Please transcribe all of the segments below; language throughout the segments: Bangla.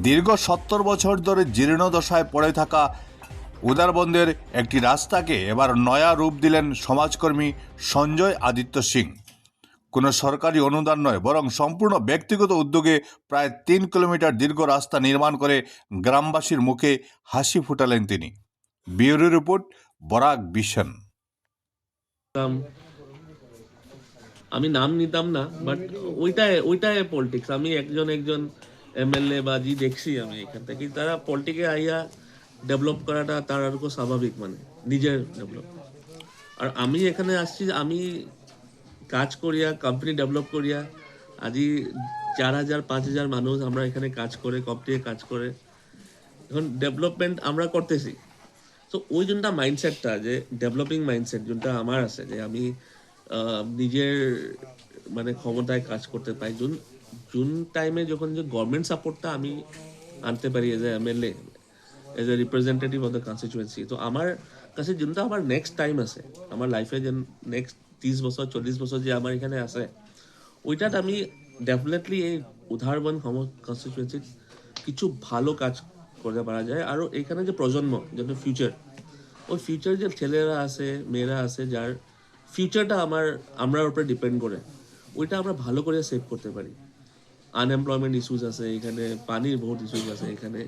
দীর্ঘ ৭০ বছর ধরে জীর্ণদশায় পড়ে থাকা উদারবন্দের একটি রাস্তাকে এবার নয়া রূপ দিলেন সমাজকর্মী সঞ্জয় আদিত্য সিং। কোনো সরকারি অনুদান নয়, বরং সম্পূর্ণ ব্যক্তিগত উদ্যোগে প্রায় ৩ কিলোমিটার দীর্ঘ রাস্তা নির্মাণ করে গ্রামবাসীর মুখে হাসি ফুটালেন তিনি। Bureau report, Barak vision. আমি নাম নিতাম না, বাট ওইটাই পলিটিক্স। আমি একজন এমএলএ বা জি দেখছি আমি এখান থেকে, তারা পলিটিকে আইয়া ডেভেলপ করাটা তার আর স্বাভাবিক, মানে নিজের ডেভেলপ। আর আমি এখানে আসছি, আমি কাজ করিয়া, কোম্পানি ডেভেলপ করিয়া, আজি ৪,০০০-৫,০০০ মানুষ আমরা এখানে কাজ করে, কোম্পানি কাজ করে, এখন ডেভেলপমেন্ট আমরা করতেছি। তো ওই জনটা মাইন্ডসেটটা, যে ডেভেলপিং মাইন্ডসেট যেটা আমার আছে, যে আমি নিজের মানে ক্ষমতায় কাজ করতে পাই, জুন টাইমে যখন যে গভর্নমেন্ট সাপোর্টটা আমি আনতে পারি as a MLA, as a representative of the constituency. তো আমার কাছে যেটা আমার নেক্সট টাইম আছে, আমার লাইফে যে নেক্সট ৩০ বছর ৪০ বছর যে আমার এখানে আছে, ওইটাতে আমি ডেফিনেটলি এই উদারবন কনস্টিটুয়েন্সি কিছু ভালো কাজ করতে পারা যায়। আর এখানে যে প্রজন্ম, যেটা ফিউচার, ওই ফিউচার যে ছেলেরা আছে, মেয়েরা আছে, যার ফিউচারটা আমার উপরে ডিপেন্ড করে, ওইটা আমরা ভালো করে সেভ করতে পারি। আনএমপ্লয়মেন্ট ইস্যুস আছে এখানে, পানির বহুত ইস্যুস আছে এখানে,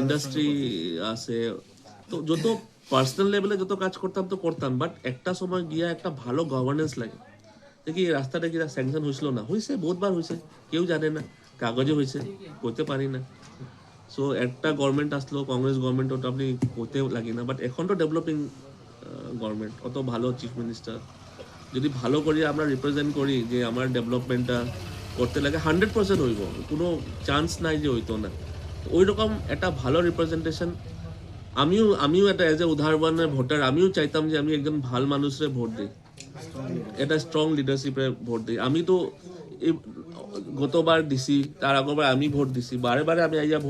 ইন্ডাস্ট্রি আছে। তো যত পার্সোনাল লেভেলে যত কাজ করতাম, বাট একটা সময় গিয়া একটা ভালো গভর্নেন্স লাগে। দেখি রাস্তাটা কি স্যাংশন হয়েছিল না হয়েছে, বহুতবার হয়েছে, কেউ জানে না, কাগজে হয়েছে, করতে পারি না। সো একটা গভর্নমেন্ট আসলো, কংগ্রেস গভর্নমেন্ট, ওটা আপনি করতে লাগি না। বাট এখন তো ডেভেলপিং গভর্নমেন্ট, অত ভালো চিফ মিনিস্টার, যদি ভালো করি আমরা রিপ্রেজেন্ট করি যে আমার ডেভেলপমেন্টটা করতে লাগে, 100% হইব, কোনো চান্স নাই যে হইতো না। ওই রকম একটা ভালো রিপ্রেজেন্টেশন আমিও একটা এজ এ উদারবনের ভোটার, আমিও চাইতাম যে আমি একজন ভাল মানুষরে ভোট দিই, এটা স্ট্রং লিডারশিপে ভোট দিই। আমি তো গতবার দিছি, তার আগরবার আমি ভোট দিছি, বারে বারে আমি আইয়া ভোট